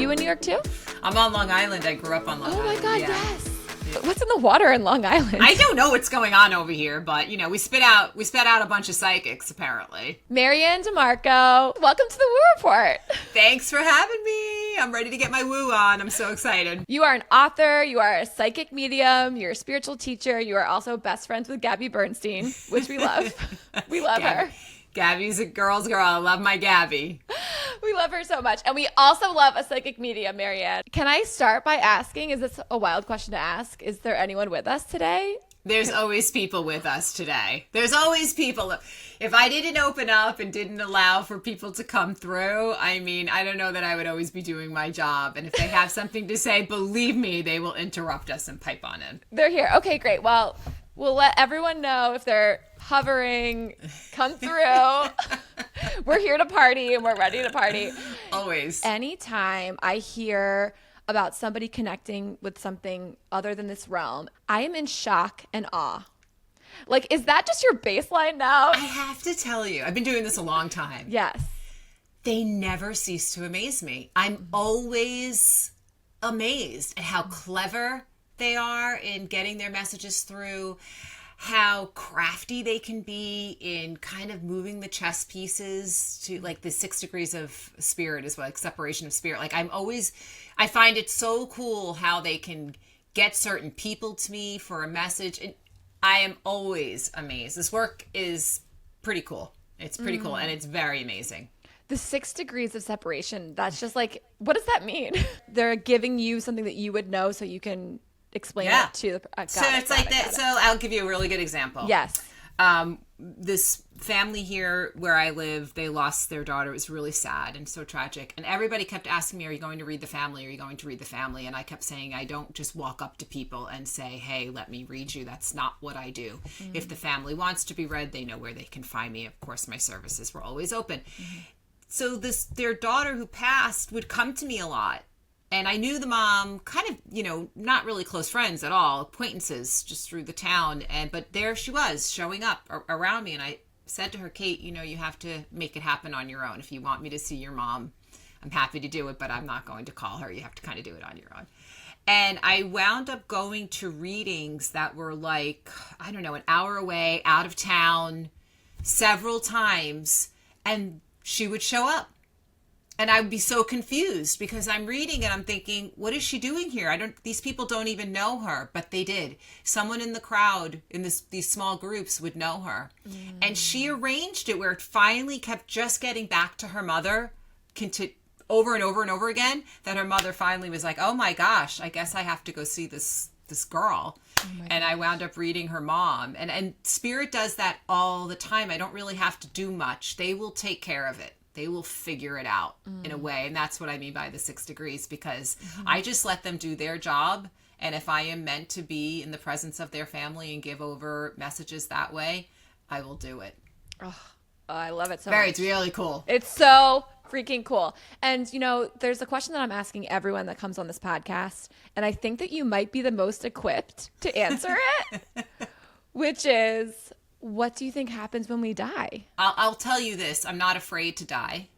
you in New York too? I'm on Long Island. I grew up on Long Island. Oh my God, yes. What's in the water in Long Island? I don't know what's going on over here, but you know, we spit out a bunch of psychics apparently. MaryAnn DiMarco, welcome to the Woo Report. Thanks for having me. I'm ready to get my woo on. I'm so excited. You are an author, you are a psychic medium, you're a spiritual teacher, you are also best friends with Gabby Bernstein, which we love. We love her. Gabby's a girl's girl. I love my Gabby. We love her so much. And we also love a psychic medium, MaryAnn. Can I start by asking, is this a wild question to ask? Is there anyone with us today? There's always people with us today. There's always people. If I didn't open up and didn't allow for people to come through, I mean, I don't know that I would always be doing my job. And if they have something to say, believe me, they will interrupt us and pipe on in. They're here. Okay, great. Well, we'll let everyone know if they're hovering, come through. We're here to party and we're ready to party. Always. Anytime I hear about somebody connecting with something other than this realm, I am in shock and awe. Like, is that just your baseline now? I have to tell you, I've been doing this a long time. Yes. They never cease to amaze me. I'm always amazed at how clever they are in getting their messages through, how crafty they can be in kind of moving the chess pieces to like the 6 degrees of spirit is like separation of spirit. Like I find it so cool how they can get certain people to me for a message. And I am always amazed. This work is pretty cool. It's pretty cool. And it's very amazing. The 6 degrees of separation, that's just like, what does that mean? They're giving you something that you would know so you can explain it to the so it's like that. So I'll give you a really good example. Yes. This family here where I live, they lost their daughter. It was really sad and so tragic. And everybody kept asking me, are you going to read the family? Are you going to read the family? And I kept saying, I don't just walk up to people and say, hey, let me read you. That's not what I do. Mm-hmm. If the family wants to be read, they know where they can find me. Of course, my services were always open. Mm-hmm. So their daughter who passed would come to me a lot. And I knew the mom, kind of, you know, not really close friends at all, acquaintances just through the town. But there she was showing up around me. And I said to her, Kate, you know, you have to make it happen on your own. If you want me to see your mom, I'm happy to do it, but I'm not going to call her. You have to kind of do it on your own. And I wound up going to readings that were like, I don't know, an hour away, out of town, several times. And she would show up. And I would be so confused because I'm reading and I'm thinking, what is she doing here? These people don't even know her, but they did. Someone in the crowd in these small groups would know her. Mm. And she arranged it where it finally kept just getting back to her mother over and over and over again, that her mother finally was like, oh my gosh, I guess I have to go see this girl. Oh and I wound up reading her mom. And Spirit does that all the time. I don't really have to do much. They will take care of it. They will figure it out in a way. And that's what I mean by the 6 degrees, because I just let them do their job. And if I am meant to be in the presence of their family and give over messages that way, I will do it. Oh, I love it so much. It's really cool. It's so freaking cool. And, you know, there's a question that I'm asking everyone that comes on this podcast. And I think that you might be the most equipped to answer it, which is, what do you think happens when we die? I'll tell you this. I'm not afraid to die.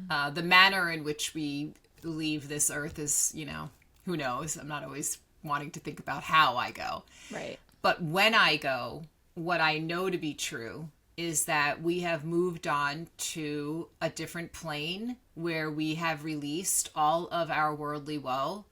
The manner in which we leave this earth is, you know, who knows? I'm not always wanting to think about how I go. Right. But when I go, what I know to be true is that we have moved on to a different plane where we have released all of our worldly woe,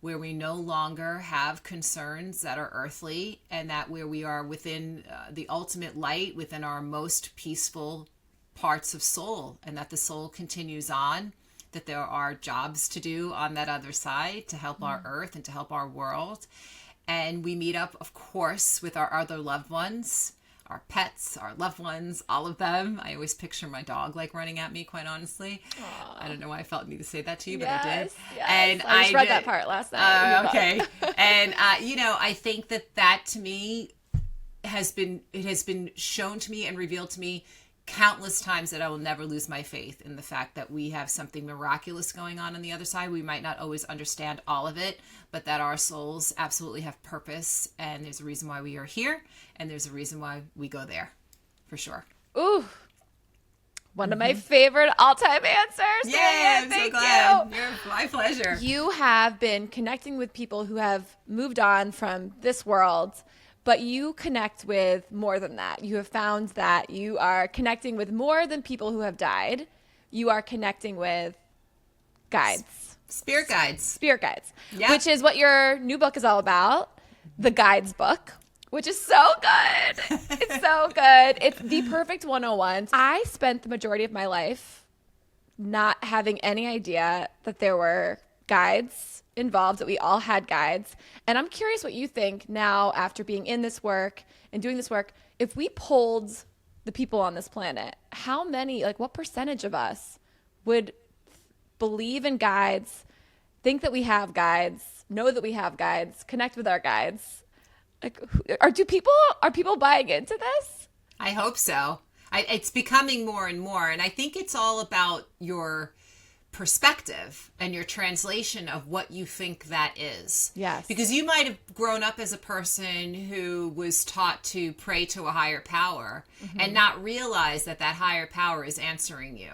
where we no longer have concerns that are earthly, and that where we are within the ultimate light, within our most peaceful parts of soul, and that the soul continues on, that there are jobs to do on that other side to help our earth and to help our world. And we meet up, of course, with our other loved ones, our pets, our loved ones, all of them. I always picture my dog like running at me, quite honestly. Aww. I don't know why I felt the need to say that to you, but I did. Yes. And I just read that part last night. Okay. And, you know, I think that to me has been shown to me and revealed to me countless times that I will never lose my faith in the fact that we have something miraculous going on the other side. We might not always understand all of it, but that our souls absolutely have purpose, and there's a reason why we are here, and there's a reason why we go there, for sure. Ooh. One of my favorite all-time answers. Yeah, I'm so glad. You're my pleasure. You have been connecting with people who have moved on from this world, but you connect with more than that. You have found that you are connecting with more than people who have died. You are connecting with guides. Spirit guides. Spirit guides, Yep. which is what your new book is all about, the Guides book, which is so good. It's so good. It's the perfect 101. I spent the majority of my life not having any idea that there were guides involved, that we all had guides. And I'm curious what you think now after being in this work and doing this work. If we polled the people on this planet, how many, like what percentage of us would believe in guides, think that we have guides, know that we have guides, connect with our guides? Like, are people buying into this? I hope so. It's becoming more and more. And I think it's all about your perspective and your translation of what you think that is. Yes. Because you might have grown up as a person who was taught to pray to a higher power and not realize that that higher power is answering you.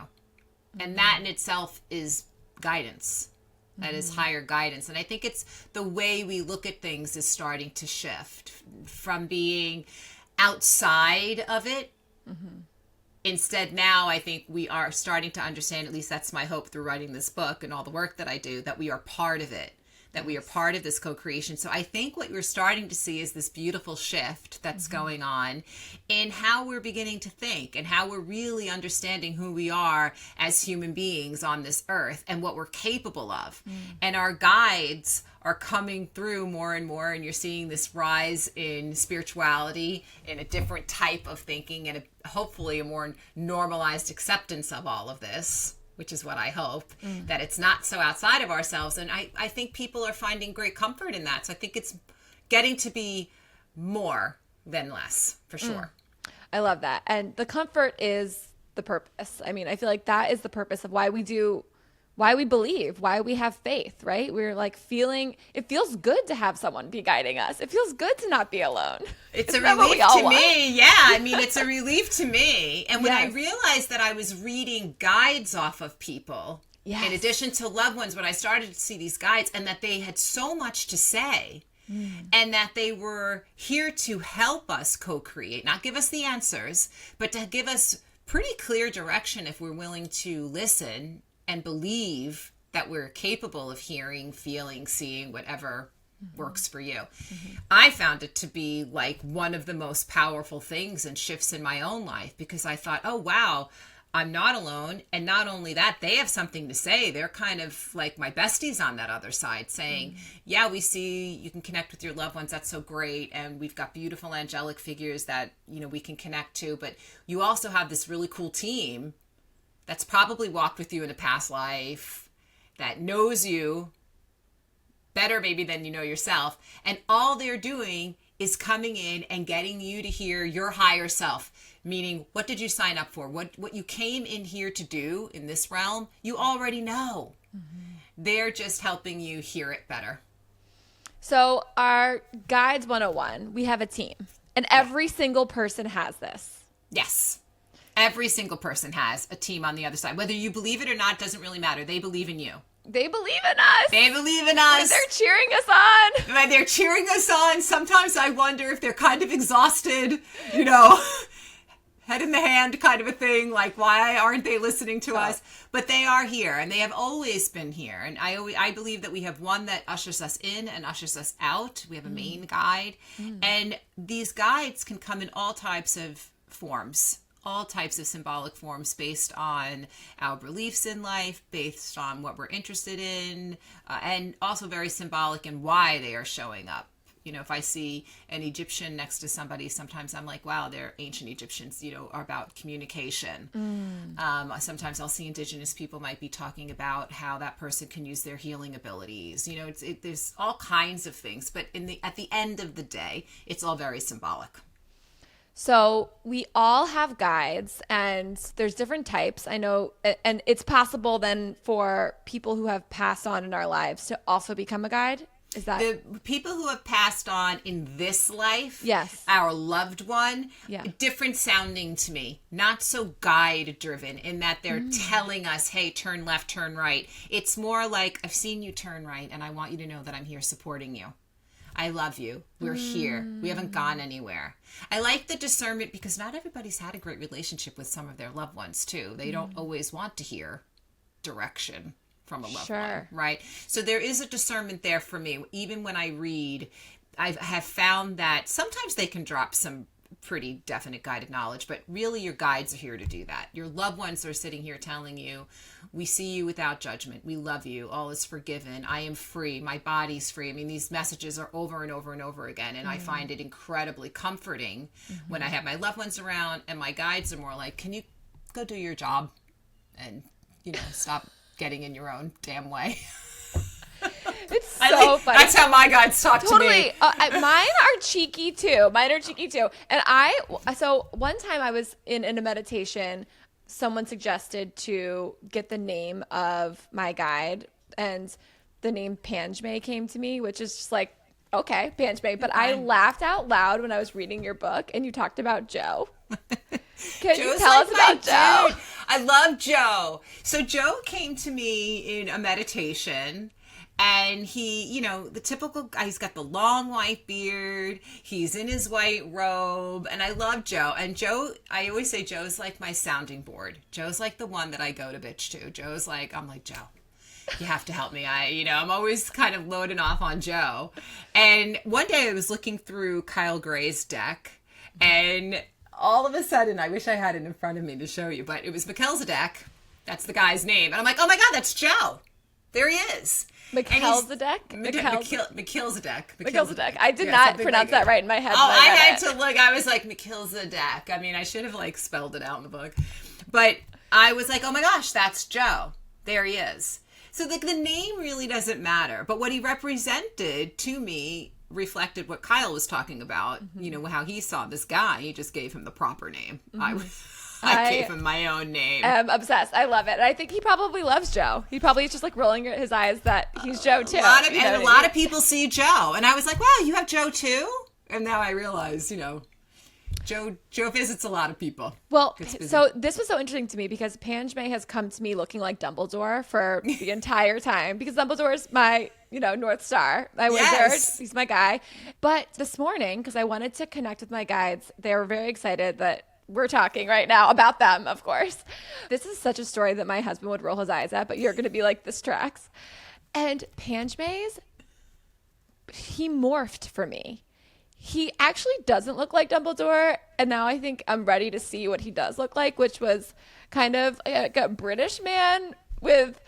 And that in itself is guidance. That is higher guidance. And I think it's the way we look at things is starting to shift from being outside of it. Instead, now I think we are starting to understand, at least that's my hope through writing this book and all the work that I do, that we are part of it, that we are part of this co-creation. So I think what we're starting to see is this beautiful shift that's going on in how we're beginning to think and how we're really understanding who we are as human beings on this earth and what we're capable of. And our guides are coming through more and more, and you're seeing this rise in spirituality, in a different type of thinking, and hopefully a more normalized acceptance of all of this, which is what I hope, that it's not so outside of ourselves. And I think people are finding great comfort in that. So I think it's getting to be more than less, for sure. I love that. And the comfort is the purpose. I mean, I feel like that is the purpose of why we do, why we believe, why we have faith, right? We're like it feels good to have someone be guiding us. It feels good to not be alone. It's Isn't a that what we relief all to want? me. Yeah, I mean, it's a relief to me. And when I Yes. realized that I was reading guides off of people, Yes. in addition to loved ones, when I started to see these guides and that they had so much to say and that they were here to help us co-create, not give us the answers, but to give us pretty clear direction if we're willing to listen and believe that we're capable of hearing, feeling, seeing, whatever works for you. I found it to be like one of the most powerful things and shifts in my own life, because I thought, oh, wow, I'm not alone. And not only that, they have something to say. They're kind of like my besties on that other side saying, yeah, we see you can connect with your loved ones. That's so great. And we've got beautiful angelic figures that, you know, we can connect to. But you also have this really cool team that's probably walked with you in a past life, that knows you better maybe than you know yourself. And all they're doing is coming in and getting you to hear your higher self, meaning what did you sign up for? What you came in here to do in this realm, you already know. They're just helping you hear it better. So our Guides 101, we have a team, and every single person has this. Yes. Every single person has a team on the other side. Whether you believe it or not doesn't really matter. They believe in you. They believe in us. They believe in us. And they're cheering us on. When they're cheering us on, sometimes I wonder if they're kind of exhausted, you know, head in the hand kind of a thing, like why aren't they listening to us? But they are here, and they have always been here. And I believe that we have one that ushers us in and ushers us out. We have a main guide, and these guides can come in all types of forms, all types of symbolic forms based on our beliefs in life, based on what we're interested in, and also very symbolic in why they are showing up. You know, if I see an Egyptian next to somebody, sometimes I'm like, wow, they're ancient Egyptians, you know, are about communication. Sometimes I'll see indigenous people might be talking about how that person can use their healing abilities. You know, there's all kinds of things, but at the end of the day, it's all very symbolic. So we all have guides, and there's different types. I know, and it's possible then for people who have passed on in our lives to also become a guide. Is that the people who have passed on in this life? Yes. Our loved one. Yeah. Different sounding to me. Not so guide driven in that they're telling us, hey, turn left, turn right. It's more like, I've seen you turn right and I want you to know that I'm here supporting you. I love you. We're here. We haven't gone anywhere. I like the discernment because not everybody's had a great relationship with some of their loved ones too. They don't always want to hear direction from a loved one, right? So there is a discernment there for me. Even when I read, I have found that sometimes they can drop some pretty definite guided knowledge, but really your guides are here to do that. Your loved ones are sitting here telling you, we see you without judgment. We love you. All is forgiven. I am free. My body's free. I mean, these messages are over and over and over again. And I find it incredibly comforting when I have my loved ones around and my guides are more like, can you go do your job and, stop getting in your own damn way. It's so funny. That's how my guides talk to me. Mine are cheeky too. And so one time I was in a meditation, someone suggested to get the name of my guide, and the name Panjme came to me, which is just like, okay, Panjme. But I laughed out loud when I was reading your book and you talked about Joe. Can you tell us about Joe? Dude. I love Joe. So Joe came to me in a meditation, and he, the typical guy, he's got the long white beard, he's in his white robe, and I love Joe. And Joe, I always say Joe's like my sounding board. Joe's like the one that I go to bitch to. Joe's like, I'm like, Joe, you have to help me. I'm always kind of loading off on Joe. And one day I was looking through Kyle Gray's deck, and all of a sudden, I wish I had it in front of me to show you, but it was Melchizedek. That's the guy's name. And I'm like, oh my God, that's Joe. There he is. Melchizedek? Melchizedek. I did not pronounce that right in my head. Oh, I had to look. I was like, Melchizedek. I mean, I should have spelled it out in the book. But I was like, oh my gosh, that's Joe. There he is. So the name really doesn't matter. But what he represented to me reflected what Kyle was talking about, how he saw this guy. He just gave him the proper name. I gave him my own name. I'm obsessed. I love it. And I think he probably loves Joe. He probably is just rolling his eyes that he's Joe too. A lot of people see Joe. And I was like, wow, you have Joe too? And now I realize, Joe visits a lot lot Well, so this was so interesting to me because Panjme has come to me looking like Dumbledore for the entire time, because Dumbledore's my, North Star, my wizard. He's my guy. But this morning, because I wanted to connect with my guides, they were very excited that we're talking right now about them, of course. This is such a story that my husband would roll his eyes at, but you're going to be like, this tracks. And Panjme's, he morphed for me. He actually doesn't look like Dumbledore, and now I think I'm ready to see what he does look like, which was kind of like a British man with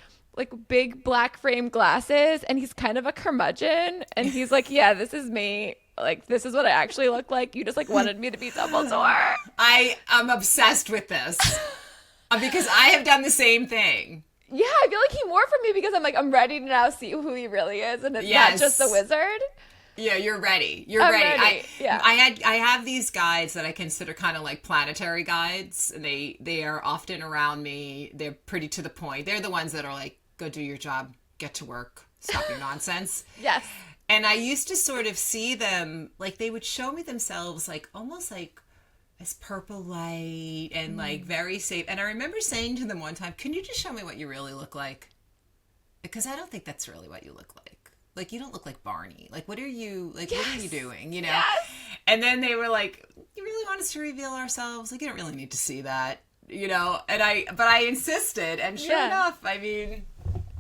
big black frame glasses, and he's kind of a curmudgeon, and he's like, yeah, this is me. This is what I actually look like. You just wanted me to be Dumbledore. I am obsessed with this because I have done the same thing. Yeah, I feel like he morphed for me because I'm ready to now see who he really is, and it's not just the wizard. Yeah, you're ready. I'm ready. I have these guides that I consider kind of like planetary guides, and they are often around me. They're pretty to the point. They're the ones that are like, go do your job, get to work, stop your nonsense. Yes. And I used to sort of see them, they would show me themselves almost as purple light and very safe. And I remember saying to them one time, can you just show me what you really look like? Because I don't think that's really what you look like. You don't look like Barney. What are you, what are you doing, Yes. And then they were like, you really want us to reveal ourselves? You don't really need to see that, and but I insisted. And sure enough, I mean,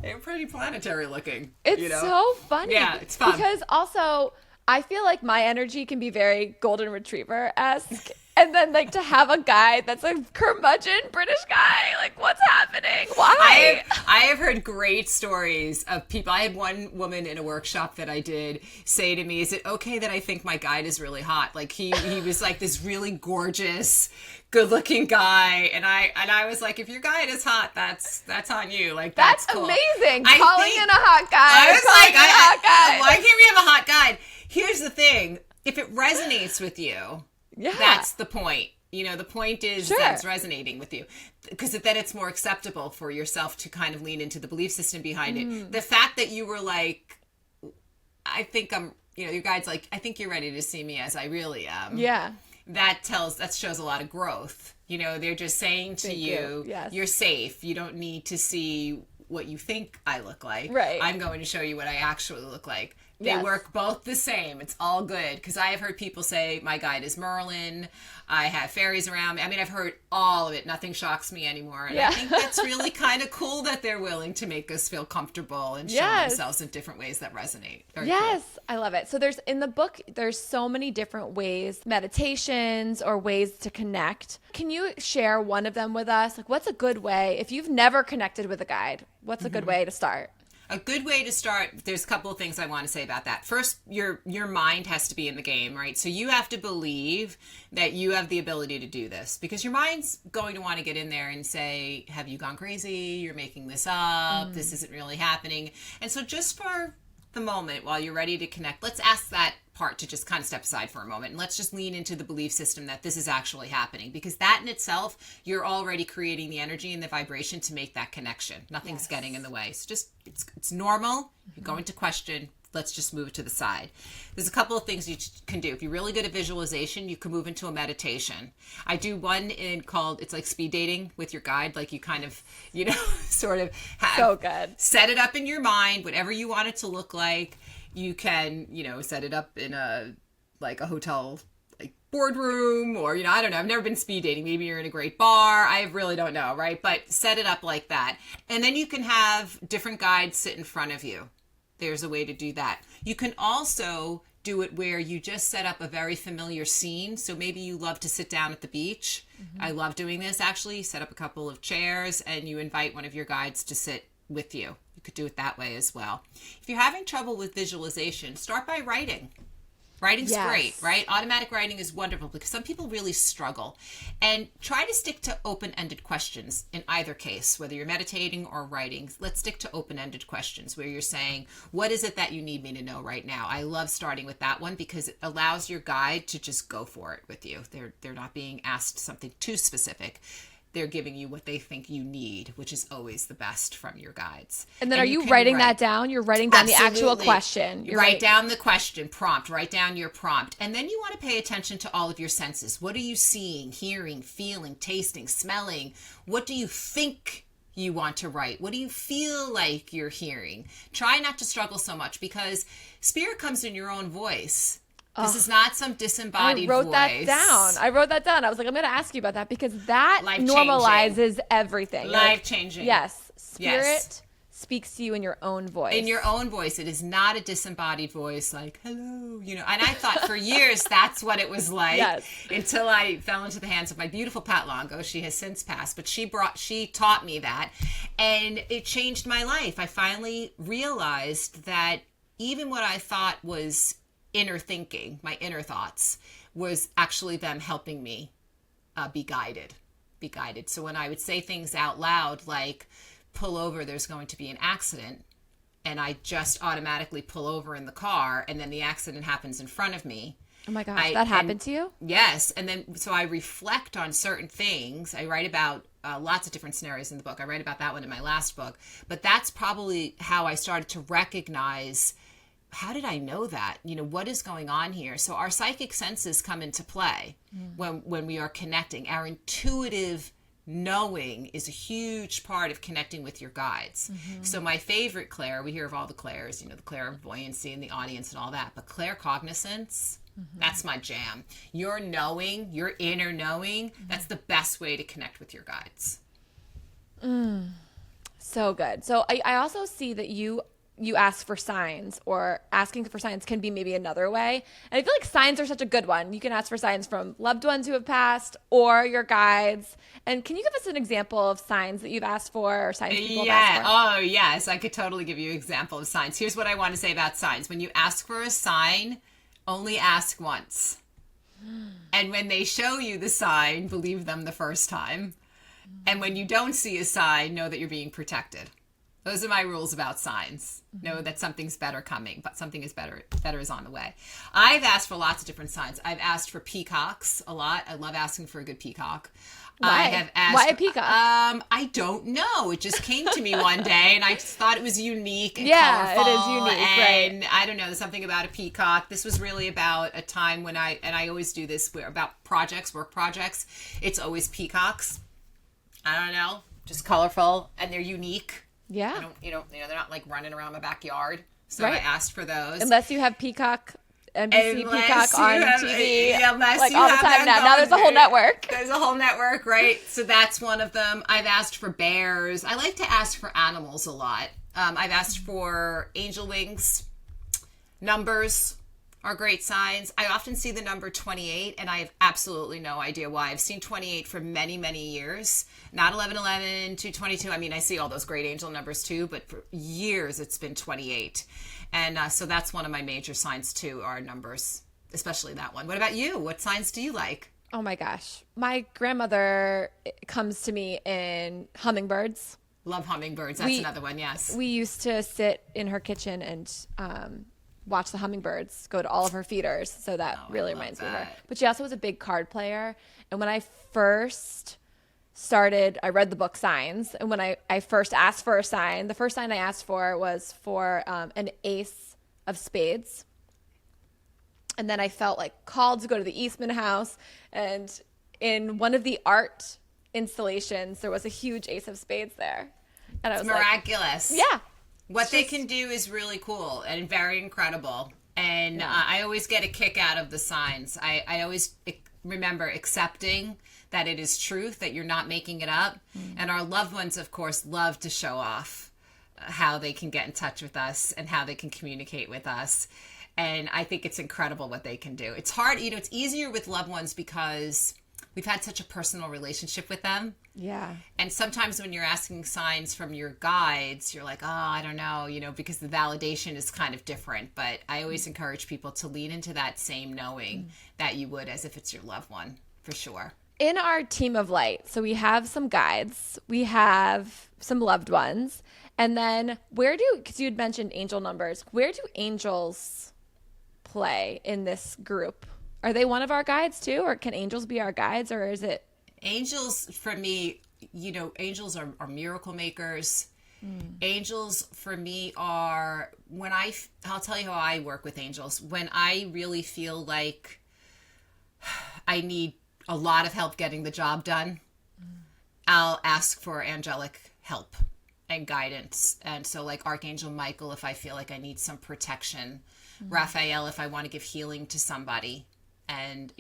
they're pretty planetary looking. It's so funny. Yeah, it's fun. Because also, I feel like my energy can be very golden retriever-esque. And then to have a guy that's a curmudgeon British guy, what's happening? Why? I have heard great stories of people. I had one woman in a workshop that I did say to me, is it okay that I think my guide is really hot? He was this really gorgeous, good looking guy. And I was like, if your guide is hot, that's on you. That's cool. Amazing. Calling in a hot guy. I was like, why can't we have a hot guide? Here's the thing. If it resonates with you, that's the point. The point is that it's resonating with you, because then it's more acceptable for yourself to kind of lean into the belief system behind it. The fact that you were like, I think I'm, your guide's like, I think you're ready to see me as I really am. Yeah. That shows a lot of growth. They're just saying to you, Yes. you're safe. You don't need to see what you think I look like. Right. I'm going to show you what I actually look like. They Yes. work both the same. It's all good. Because I have heard people say, my guide is Merlin. I have fairies around me. I mean, I've heard all of it. Nothing shocks me anymore. And I think that's really kind of cool that they're willing to make us feel comfortable and show themselves in different ways that resonate. Very cool. I love it. So in the book, there's so many different ways, meditations or ways to connect. Can you share one of them with us? Like, what's a good way, if you've never connected with a guide, what's a good way to start? A good way to start, there's a couple of things I want to say about that. First, your mind has to be in the game, right? So you have to believe that you have the ability to do this, because your mind's going to want to get in there and say, have you gone crazy? You're making this up. This isn't really happening. And so just for the moment, while you're ready to connect, let's ask that part to just kind of step aside for a moment, and let's just lean into the belief system that this is actually happening, because that in itself, you're already creating the energy and the vibration to make that connection. Nothing's getting in the way. So just, it's normal. You're going to question. Let's just move to the side. There's a couple of things you can do. If you're really good at visualization, you can move into a meditation. I do one called, it's like speed dating with your guide. Like you kind of, sort of have, So good. Set it up in your mind, whatever you want it to look like. You can, set it up in a hotel, like boardroom, or, I don't know. I've never been speed dating. Maybe you're in a great bar. I really don't know, right? But set it up like that. And then you can have different guides sit in front of you. There's a way to do that. You can also do it where you just set up a very familiar scene. So maybe you love to sit down at the beach. I love doing this, actually. Set up a couple of chairs and you invite one of your guides to sit with you. You could do it that way as well. If you're having trouble with visualization, start by writing. Writing's great, right? Automatic writing is wonderful because some people really struggle. And try to stick to open-ended questions in either case, whether you're meditating or writing. Let's stick to open-ended questions where you're saying, what is it that you need me to know right now? I love starting with that one because it allows your guide to just go for it with you. They're not being asked something too specific. They're giving you what they think you need, which is always the best from your guides. And then are you writing that down? You're writing down the actual question. Write down the question, prompt, write down your prompt. And then you want to pay attention to all of your senses. What are you seeing, hearing, feeling, tasting, smelling? What do you think you want to write? What do you feel like you're hearing? Try not to struggle so much because spirit comes in your own voice. This is not some disembodied voice. I wrote that down. I was like, I'm going to ask you about that because that normalizes everything. Life-changing. Yes. Spirit speaks to you in your own voice. In your own voice. It is not a disembodied voice like, hello, And I thought for years that's what it was like until I fell into the hands of my beautiful Pat Longo. She has since passed, but she taught me that. And it changed my life. I finally realized that even what I thought was inner thinking, my inner thoughts, was actually them helping me be guided. So when I would say things out loud like, pull over, there's going to be an accident, and I just automatically pull over in the car, and then the accident happens in front of me. Oh my gosh, that happened to you? Yes. And then, so I reflect on certain things. I write about lots of different scenarios in the book. I write about that one in my last book. But that's probably how I started to recognize, how did I know that? What is going on here? So our psychic senses come into play when we are connecting. Our intuitive knowing is a huge part of connecting with your guides. So my favorite clair, we hear of all the clairs, the clairvoyancy and the audience and all that, but claircognizance, that's my jam. Your knowing, your inner knowing, that's the best way to connect with your guides. So good. So I also see that you ask for signs, or asking for signs can be maybe another way. And I feel like signs are such a good one. You can ask for signs from loved ones who have passed or your guides. And can you give us an example of signs that you've asked for or signs people have asked for? Oh, yes. I could totally give you an example of signs. Here's what I want to say about signs. When you ask for a sign, only ask once. And when they show you the sign, believe them the first time. And when you don't see a sign, know that you're being protected. Those are my rules about signs. Know that something's better coming, but something is better is on the way. I've asked for lots of different signs. I've asked for peacocks a lot. I love asking for a good peacock. Why? I have asked. Why a peacock? I don't know. It just came to me one day, and I just thought it was unique and Yeah, colorful. it is unique, and right. I don't know. There's something about a peacock. This was really about a time when I always do this about projects, work projects. It's always peacocks. I don't know, just colorful, and they're unique. Yeah. They're not like running around my backyard. So Right. I asked for those. Unless you have Peacock, NBC Unless Peacock on you have- TV, yeah, unless like you all the have time that now. Now there's a going. whole network. There's a whole network, right? So that's one of them. I've asked for bears. I like to ask for animals a lot. I've asked for angel wings. Numbers are great signs. I often see the number 28, and I have absolutely no idea why. I've seen 28 for many, many years. Not 1111, 222. I mean, I see all those great angel numbers too, but for years it's been 28. And so that's one of my major signs too, are numbers, especially that one. What about you? What signs do you like? Oh my gosh. My grandmother comes to me in hummingbirds. Love hummingbirds. That's another one, yes. We used to sit in her kitchen and watch the hummingbirds go to all of her feeders. So that really reminds me of her. But she also was a big card player. And when I first started, I read the book Signs. And when I first asked for a sign, the first sign I asked for was for an ace of spades. And then I felt like called to go to the Eastman house. And in one of the art installations, there was a huge ace of spades there. And I was miraculous. like, yeah. What they can do is really cool and very incredible. And I always get a kick out of the signs. I always remember accepting that it is truth, that you're not making it up. And our loved ones, of course, love to show off how they can get in touch with us and how they can communicate with us. And I think it's incredible what they can do. It's hard, it's easier with loved ones because we've had such a personal relationship with them. Yeah. And sometimes when you're asking signs from your guides, you're like, oh, I don't know, because the validation is kind of different. But I always encourage people to lean into that same knowing that you would as if it's your loved one, for sure. In our team of light, so we have some guides, we have some loved ones, and then because you had mentioned angel numbers, where do angels play in this group? Are they one of our guides too, or can angels be our guides, or is it? Angels, for me, angels are miracle makers. Angels, for me, are I'll tell you how I work with angels. When I really feel like I need a lot of help getting the job done, I'll ask for angelic help and guidance. And so like Archangel Michael, if I feel like I need some protection, Raphael, if I want to give healing to somebody. And,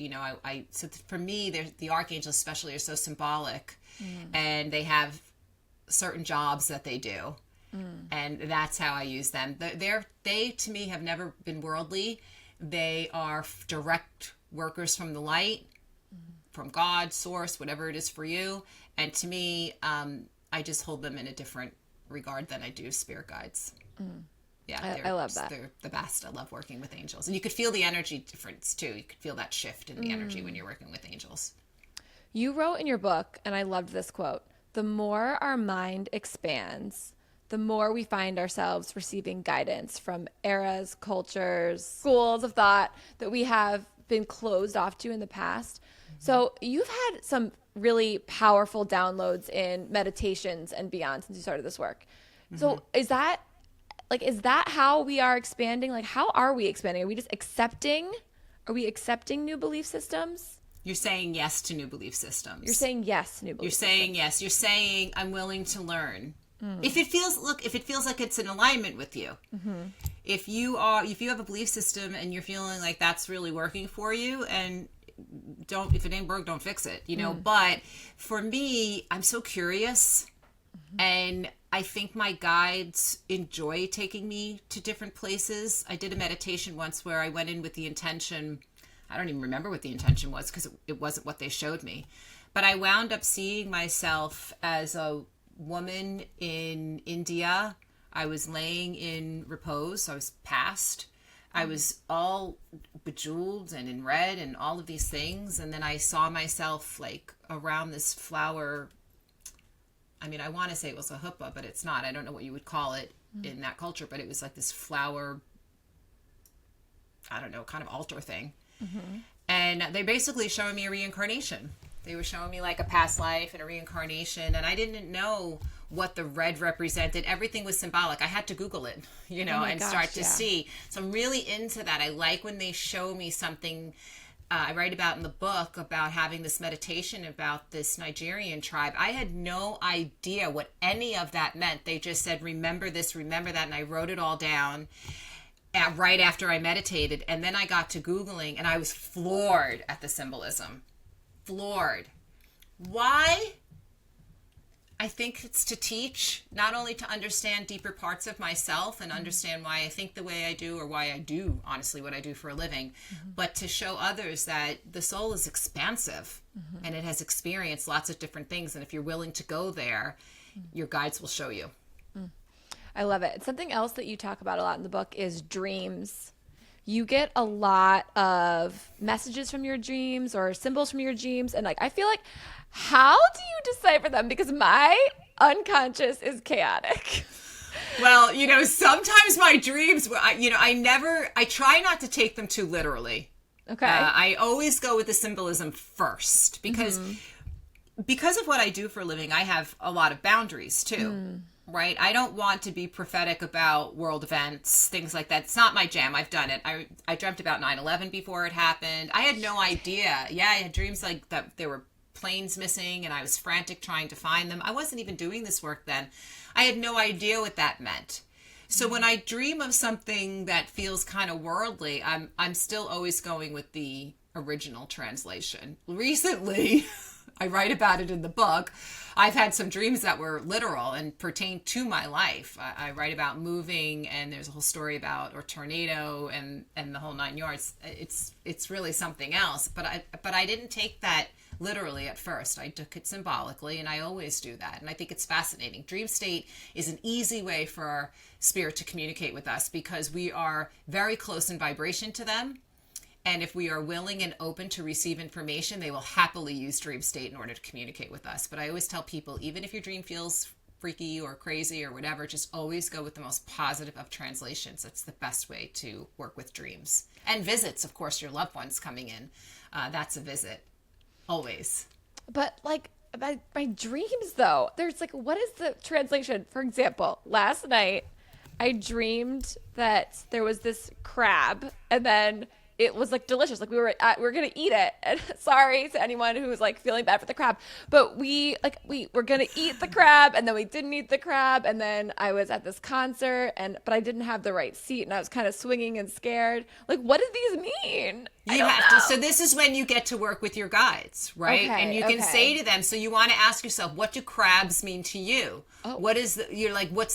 so for me, the archangels especially are so symbolic, and they have certain jobs that they do. And that's how I use them. They, to me, have never been worldly. They are direct workers from the light, from God, source, whatever it is for you. And to me, I just hold them in a different regard than I do spirit guides. Yeah, I love that. They're the best. I love working with angels. And you could feel the energy difference, too. You could feel that shift in the energy when you're working with angels. You wrote in your book, and I loved this quote, the more our mind expands, the more we find ourselves receiving guidance from eras, cultures, schools of thought that we have been closed off to in the past. So you've had some really powerful downloads in meditations and beyond since you started this work. So is that how we are expanding? Like, how are we expanding? Are we just accepting? Are we accepting new belief systems? You're saying yes to new belief systems. You're saying yes to new belief systems. You're saying yes. You're saying I'm willing to learn. If it feels like it's in alignment with you. If you have a belief system and you're feeling like that's really working for you, and if it ain't broke, don't fix it, But for me, I'm so curious, and I think my guides enjoy taking me to different places. I did a meditation once where I went in with the intention, I don't even remember what the intention was because it wasn't what they showed me. But I wound up seeing myself as a woman in India. I was laying in repose. I was passed. I was all bejeweled and in red and all of these things. And then I saw myself like around this flower. I mean, I want to say it was a huppah, but it's not. I don't know what you would call it in that culture, but it was like this flower, I don't know, kind of altar thing. And they basically showed me a reincarnation. They were showing me like a past life and a reincarnation, and I didn't know what the red represented. Everything was symbolic. I had to Google it, and start to see. So I'm really into that. I like when they show me something. I write about in the book about having this meditation about this Nigerian tribe. I had no idea what any of that meant. They just said, remember this, remember that. And I wrote it all down right after I meditated. And then I got to Googling and I was floored at the symbolism. Floored. Why? I think it's to teach, not only to understand deeper parts of myself and understand why I think the way I do or why I do, honestly, what I do for a living, but to show others that the soul is expansive and it has experienced lots of different things. And if you're willing to go there, your guides will show you. I love it. Something else that you talk about a lot in the book is dreams. You get a lot of messages from your dreams or symbols from your dreams. And like, I feel like, how do you decipher them? Because my unconscious is chaotic. Well, sometimes my dreams, I try not to take them too literally. Okay. I always go with the symbolism first because of what I do for a living, I have a lot of boundaries too. Right? I don't want to be prophetic about world events, things like that. It's not my jam. I've done it. I dreamt about 9/11 before it happened. I had no idea. Yeah, I had dreams like that there were planes missing and I was frantic trying to find them. I wasn't even doing this work then. I had no idea what that meant. So when I dream of something that feels kind of worldly, I'm still always going with the original translation. Recently, I write about it in the book. I've had some dreams that were literal and pertain to my life. I write about moving, and there's a whole story about or tornado and the whole 9 yards. It's really something else. But I didn't take that literally at first. I took it symbolically, and I always do that. And I think it's fascinating. Dream state is an easy way for our spirit to communicate with us because we are very close in vibration to them. And if we are willing and open to receive information, they will happily use dream state in order to communicate with us. But I always tell people, even if your dream feels freaky or crazy or whatever, just always go with the most positive of translations. That's the best way to work with dreams. And visits, of course, your loved ones coming in. That's a visit. Always. But like my dreams though, there's like, what is the translation? For example, last night I dreamed that there was this crab and then it was like delicious. Like we were going to eat it. And sorry to anyone who was like feeling bad for the crab, but we were going to eat the crab and then we didn't eat the crab. And then I was at this concert but I didn't have the right seat and I was kind of swinging and scared. Like, what do these mean? You have to. So this is when you get to work with your guides, right? Okay, and you can say to them, so you want to ask yourself, what do crabs mean to you? Oh. What's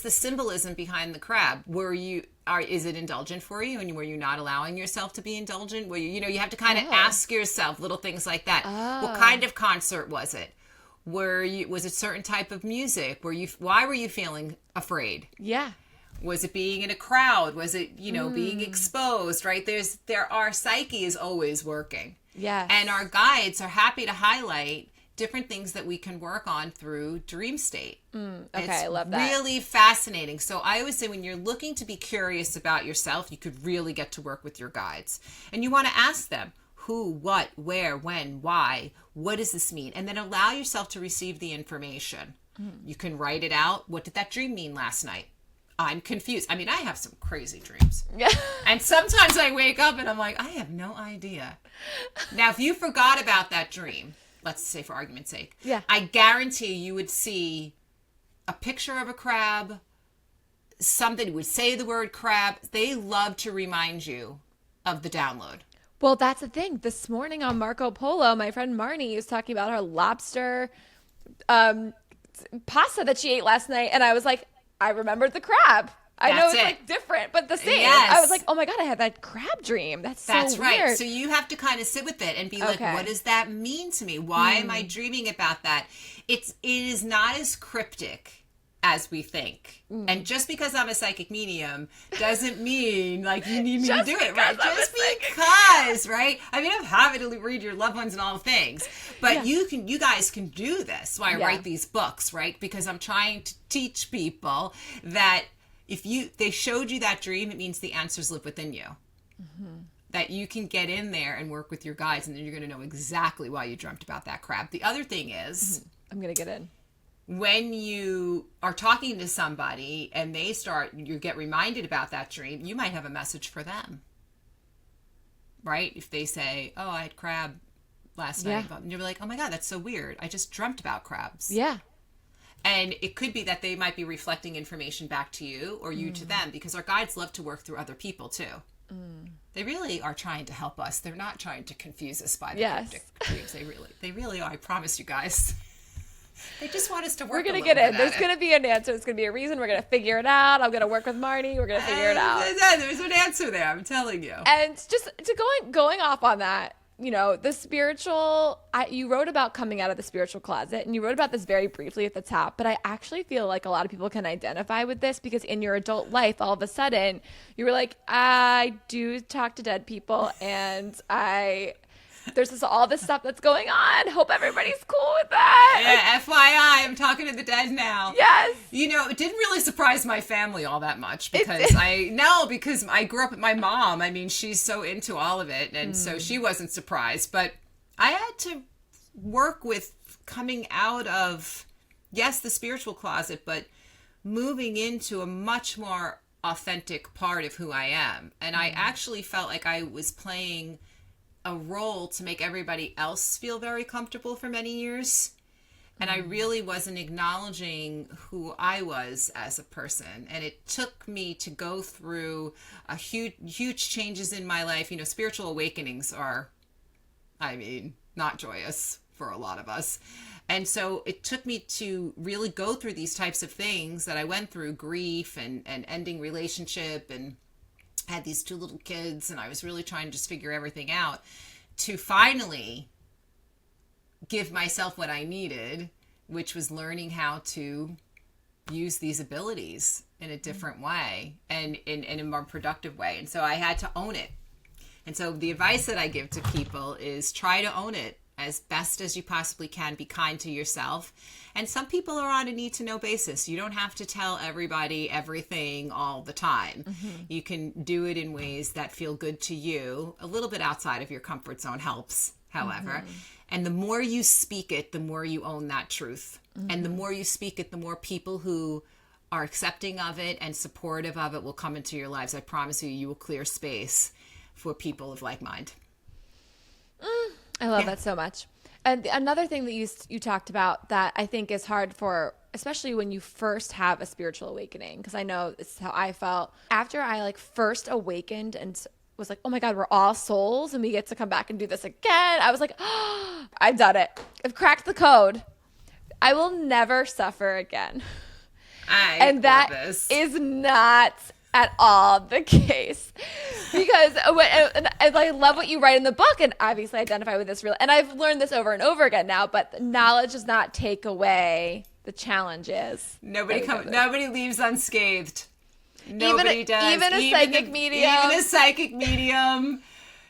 the symbolism behind the crab? Is it indulgent for you? And were you not allowing yourself to be indulgent? Were you have to kind of ask yourself little things like that. Oh. What kind of concert was it? Was it certain type of music? Why were you feeling afraid? Yeah. Was it being in a crowd? Was it, being exposed, right? Our psyche is always working. Yeah. And our guides are happy to highlight different things that we can work on through dream state. I love that. It's really fascinating. So I always say when you're looking to be curious about yourself, you could really get to work with your guides. And you want to ask them who, what, where, when, why, what does this mean? And then allow yourself to receive the information. You can write it out. What did that dream mean last night? I'm confused. I mean, I have some crazy dreams. Yeah. And sometimes I wake up and I'm like, I have no idea. Now, if you forgot about that dream, let's say for argument's sake, I guarantee you would see a picture of a crab, somebody would say the word crab. They love to remind you of the download. Well, that's the thing. This morning on Marco Polo, my friend Marnie was talking about her lobster pasta that she ate last night. And I was like, I remembered the crab. I know it's like different, but the same. Yes. I was like, oh my God, I had that crab dream. That's weird. Right. So you have to kind of sit with it and be like, what does that mean to me? Why am I dreaming about that? It is not as cryptic as we think. And just because I'm a psychic medium doesn't mean like you need me to do it, right? Just because, right? I mean, I'm happy to read your loved ones and all the things, but you guys can do this. Why I write these books, right? Because I'm trying to teach people that if they showed you that dream, it means the answers live within you. that you can get in there and work with your guides, and then you're going to know exactly why you dreamt about that crab. The other thing is, I'm going to get in. When you are talking to somebody and you get reminded about that dream, you might have a message for them, right? If they say, oh, I had crab last night, and you're like, oh my God, that's so weird. I just dreamt about crabs. Yeah. And it could be that they might be reflecting information back to you or you to them, because our guides love to work through other people too. They really are trying to help us. They're not trying to confuse us by the cryptic dreams. They really are. I promise you guys. They just want us to work. We're going to get in. There's going to be an answer. There's going to be a reason. We're going to figure it out. I'm going to work with Marnie. We're going to figure it out. There's an answer there. I'm telling you. And just going off on that, the spiritual, you wrote about coming out of the spiritual closet, and you wrote about this very briefly at the top, but I actually feel like a lot of people can identify with this, because in your adult life, all of a sudden, you were like, I do talk to dead people, and there's all this stuff that's going on. Hope everybody's cool with that. Yeah, FYI, I'm talking to the dead now. Yes. It didn't really surprise my family all that much, because because I grew up with my mom. I mean, she's so into all of it, and so she wasn't surprised. But I had to work with coming out of, yes, the spiritual closet, but moving into a much more authentic part of who I am. And I actually felt like I was playing a role to make everybody else feel very comfortable for many years. And I really wasn't acknowledging who I was as a person. And it took me to go through a huge changes in my life. Spiritual awakenings are, not joyous for a lot of us. And so it took me to really go through these types of things that I went through, grief and ending relationship, and had these 2 little kids, and I was really trying to just figure everything out, to finally give myself what I needed, which was learning how to use these abilities in a different way and in a more productive way. And so I had to own it. And so the advice that I give to people is try to own it as best as you possibly can. Be kind to yourself. And some people are on a need-to-know basis. You don't have to tell everybody everything all the time. You can do it in ways that feel good to you. A little bit outside of your comfort zone helps, however. And the more you speak it, the more you own that truth. And the more you speak it, the more people who are accepting of it and supportive of it will come into your lives. I promise you will clear space for people of like mind. I love that so much. And another thing that you talked about that I think is hard for, especially when you first have a spiritual awakening, because I know this is how I felt after I first awakened and was like, oh my God, we're all souls and we get to come back and do this again. I was like, oh, I've done it. I've cracked the code. I will never suffer again. And that is not at all the case, because and I love what you write in the book, and obviously identify with this and I've learned this over and over again now, but knowledge does not take away the challenges. Nobody leaves unscathed. Nobody does. Even a psychic medium.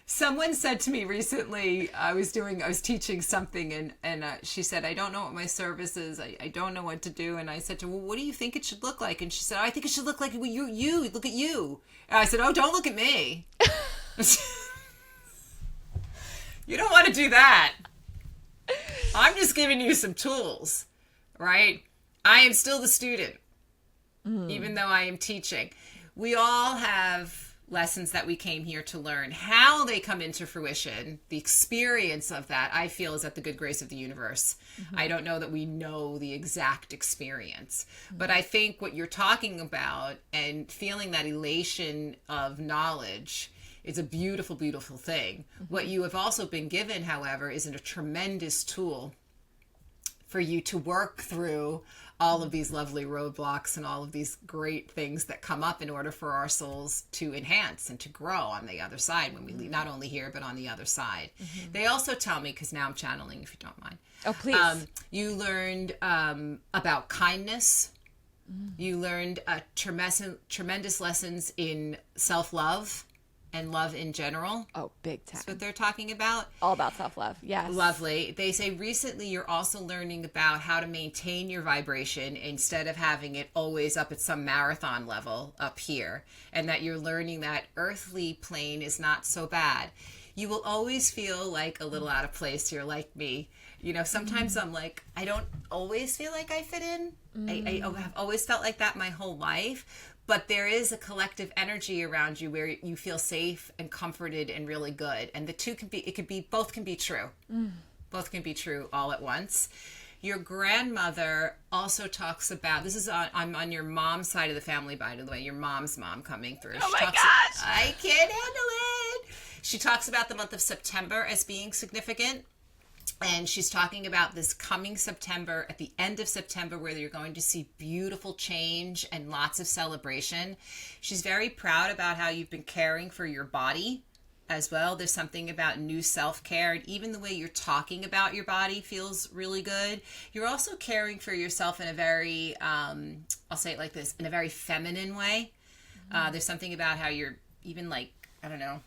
Someone said to me recently, I was teaching something, and she said, I don't know what my service is. I don't know what to do. And I said to her, well, what do you think it should look like? And she said, I think it should look like you. Look at you. And I said, oh, don't look at me. You don't want to do that. I'm just giving you some tools, right? I am still the student, even though I am teaching. We all have lessons that we came here to learn. How they come into fruition, the experience of that, I feel, is at the good grace of the universe. I don't know that we know the exact experience, but I think what you're talking about and feeling that elation of knowledge is a beautiful, beautiful thing. What you have also been given, however, is a tremendous tool for you to work through all of these lovely roadblocks and all of these great things that come up in order for our souls to enhance and to grow on the other side when we leave, not only here, but on the other side. They also tell me, because now I'm channeling, if you don't mind. Oh, please. You learned about kindness. You learned tremendous lessons in self-love and love in general. Oh, big time. That's what they're talking about. All about self-love. Yes. Lovely. They say recently you're also learning about how to maintain your vibration instead of having it always up at some marathon level up here, and that you're learning that earthly plane is not so bad. You will always feel like a little out of place. You're like me. You know, sometimes I'm like, I don't always feel like I fit in. I have always felt like that my whole life. But there is a collective energy around you where you feel safe and comforted and really good. And the two both can be true. Both can be true all at once. Your grandmother also talks about, I'm on your mom's side of the family, by the way, your mom's mom coming through. Oh my gosh. I can't handle it. She talks about the month of September as being significant. And she's talking about this coming September, at the end of September, where you're going to see beautiful change and lots of celebration. She's very proud about how you've been caring for your body as well. There's something about new self-care, and even the way you're talking about your body feels really good. You're also caring for yourself in a very, I'll say it like this, in a very feminine way. There's something about how you're even like, I don't know,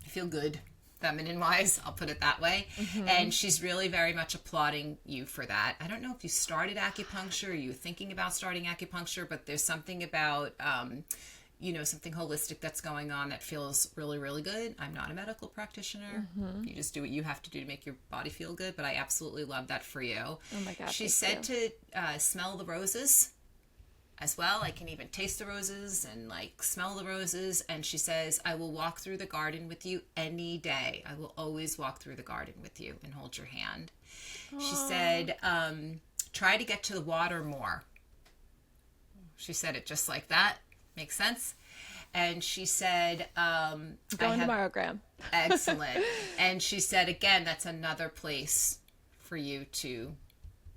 you feel good. Feminine wise, I'll put it that way. And she's really very much applauding you for that. I don't know if you started acupuncture or you're thinking about starting acupuncture, but there's something about, something holistic that's going on that feels really, really good. I'm not a medical practitioner. You just do what you have to do to make your body feel good, but I absolutely love that for you. Oh my God. She said to smell the roses as well. I can even taste the roses and like smell the roses. And she says, I will walk through the garden with you any day. I will always walk through the garden with you and hold your hand. Aww. She said, try to get to the water more. She said it just like that. Makes sense. And she said, going tomorrow, Graham. Excellent. And she said, again, that's another place for you to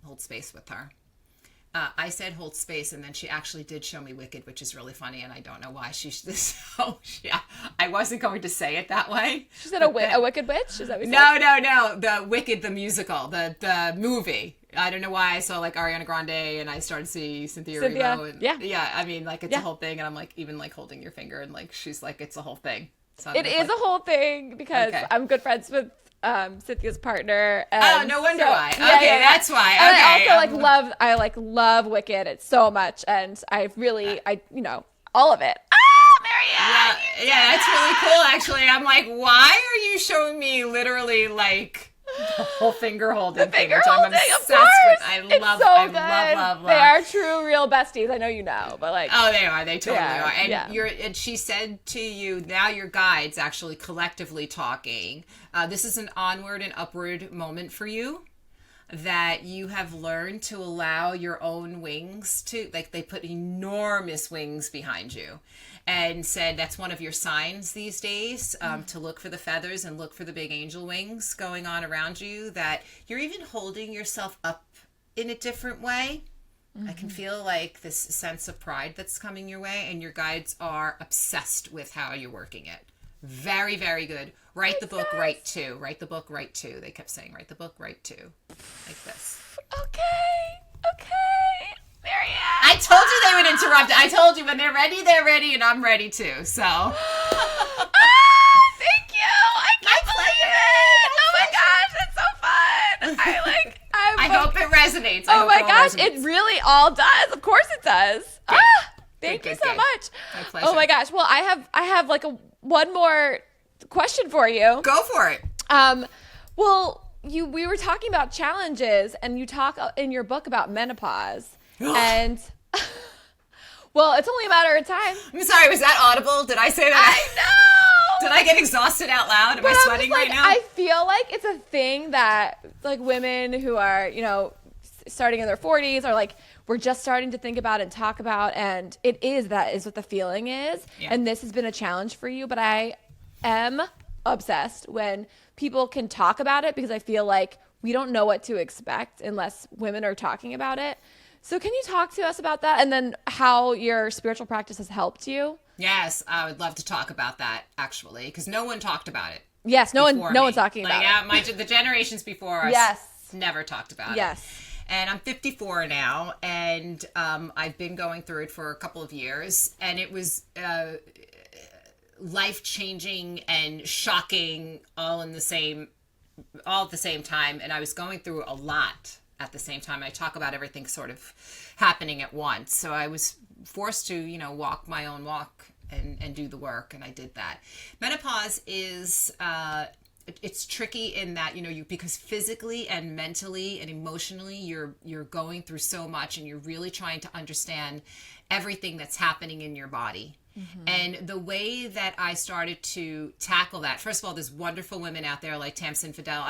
hold space with her. I said hold space, and then she actually did show me Wicked, which is really funny, and I don't know why I wasn't going to say it that way. She said a Wicked Witch? Is that what you said? No. The Wicked, the musical, the movie. I don't know why I saw like Ariana Grande, and I started to see Cynthia Erivo. And, yeah. I mean, like it's a whole thing, and I'm like even like holding your finger, and like she's like it's a whole thing. So it is a whole thing because I'm good friends with Cynthia's partner. No wonder why. Okay, that's why. And okay. I also love Wicked. It's so much, and I all of it. MaryAnn. Yeah, that's really cool. Actually, I'm like, why are you showing me literally like the whole finger holding thing? Which I'm obsessed with. I love. They are true, real besties. I know you know, but like. Oh, they are. They totally are. And and she said to you, now your guides actually collectively talking. This is an onward and upward moment for you. That you have learned to allow your own wings to, like they put enormous wings behind you and said that's one of your signs these days, to look for the feathers and look for the big angel wings going on around you, that you're even holding yourself up in a different way. I can feel like this sense of pride that's coming your way, and your guides are obsessed with how you're working it. Very, very good. Write the book, write two. Write the book, write two. They kept saying, write the book, write two. Like this. Okay. MaryAnn. I told you they would interrupt. I told you when they're ready, and I'm ready too. So. Thank you. I can't believe it. Oh my gosh, it's so fun. I hope it resonates. Oh my gosh, it really all does. Of course it does. Thank you so much. My pleasure. Oh my gosh. Well, I have like one more question for you. Go for it. Well, we were talking about challenges, and you talk in your book about menopause, and well, it's only a matter of time. I'm sorry, was that audible? Did I say that? I know. Did I get exhausted out loud? Am I sweating right now? I feel like it's a thing that like women who are, starting in their 40s are like, we're just starting to think about and talk about, and that is what the feeling is. Yeah. And this has been a challenge for you, but I am obsessed when people can talk about it, because I feel like we don't know what to expect unless women are talking about it. So can you talk to us about that, and then how your spiritual practice has helped you? Yes, I would love to talk about that, actually, because no one talked about it. Yes, no one's talking about it. The generations before us never talked about it. Yes. And I'm 54 now, and I've been going through it for a couple of years, and it was life-changing and shocking all at the same time. And I was going through a lot at the same time. I talk about everything sort of happening at once. So I was forced to, walk my own walk and do the work. And I did that. Menopause is, it's tricky in that, because physically and mentally and emotionally, you're going through so much, and you're really trying to understand everything that's happening in your body. Mm-hmm. And the way that I started to tackle that, first of all, there's wonderful women out there like Tamsin Fidel.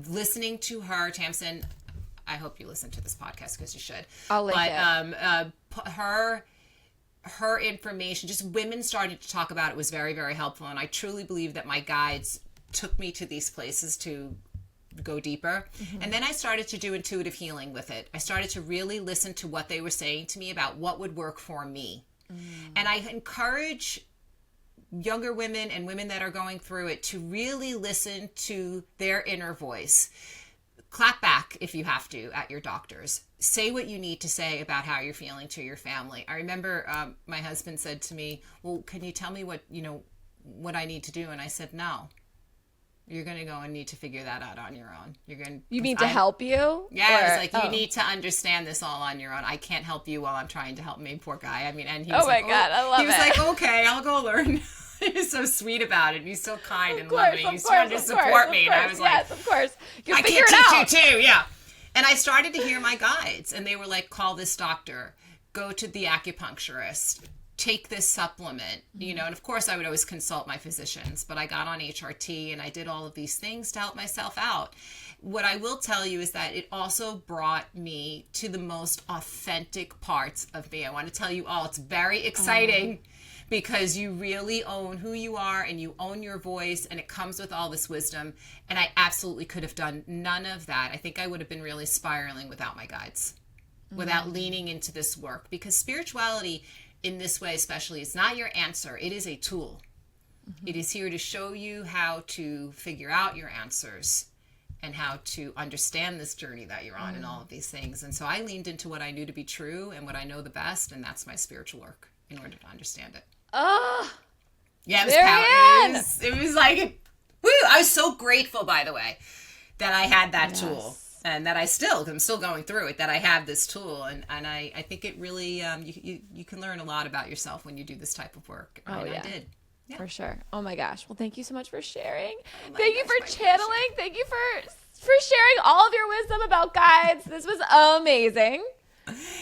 Listening to her, Tamsin, I hope you listen to this podcast because you should. I'll link it. Her information, just women starting to talk about it, was very, very helpful. And I truly believe that my guides took me to these places to go deeper. Mm-hmm. And then I started to do intuitive healing with it. I started to really listen to what they were saying to me about what would work for me. And I encourage younger women and women that are going through it to really listen to their inner voice. Clap back if you have to at your doctors. Say what you need to say about how you're feeling to your family. I remember my husband said to me, well, can you tell me what I need to do? And I said, no. You're going to go and need to figure that out on your own. You mean to help you? Yeah, it's like, you need to understand this all on your own. I can't help you while I'm trying to help me, poor guy. I mean, and he was God, I love it. He was like, okay, I'll go learn. He was so sweet about it. And he's so kind and loving. He's trying to support me. And I was like, yes, of course. I can't teach you too. Yeah. And I started to hear my guides, and they were like, call this doctor, go to the acupuncturist, take this supplement, and of course I would always consult my physicians, but I got on HRT and I did all of these things to help myself out. What I will tell you is that it also brought me to the most authentic parts of me. I want to tell you all, it's very exciting because you really own who you are and you own your voice, and it comes with all this wisdom. And I absolutely could have done none of that. I think I would have been really spiraling without my guides, without leaning into this work, because spirituality in this way especially is not your answer. It is a tool. Mm-hmm. It is here to show you how to figure out your answers and how to understand this journey that you're on and all of these things. And so I leaned into what I knew to be true and what I know the best, and that's my spiritual work in order to understand it. Yeah, it was like, woo! I was so grateful, by the way, that I had that tool. And that I'm still going through it, that I have this tool. And I think it really, you can learn a lot about yourself when you do this type of work. I did. Yeah. For sure. Oh my gosh. Well, thank you so much for sharing. Thank you for channeling. Pleasure. Thank you for sharing all of your wisdom about guides. This was amazing.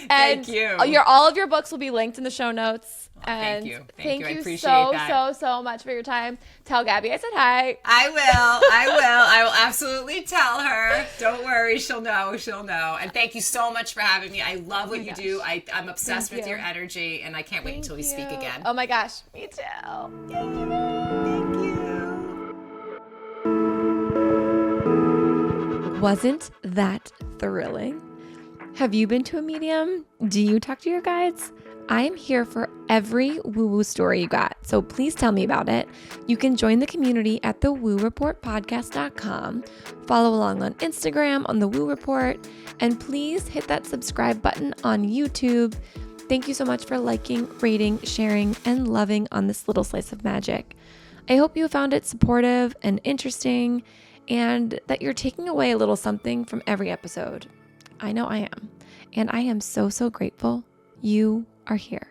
Thank you. All of your books will be linked in the show notes. And thank you. I appreciate so much for your time. Tell Gabby I said hi. I will absolutely tell her. Don't worry, she'll know. And thank you so much for having me. I love what you do. I'm obsessed with your energy, and I can't wait until we speak again. Oh my gosh, me too. Thank you. Wasn't that thrilling? Have you been to a medium? Do you talk to your guides? I am here for every woo-woo story you got, so please tell me about it. You can join the community at thewooreportpodcast.com. Follow along on Instagram on The Woo Report, and please hit that subscribe button on YouTube. Thank you so much for liking, rating, sharing, and loving on this little slice of magic. I hope you found it supportive and interesting, and that you're taking away a little something from every episode. I know I am, and I am so grateful you are here.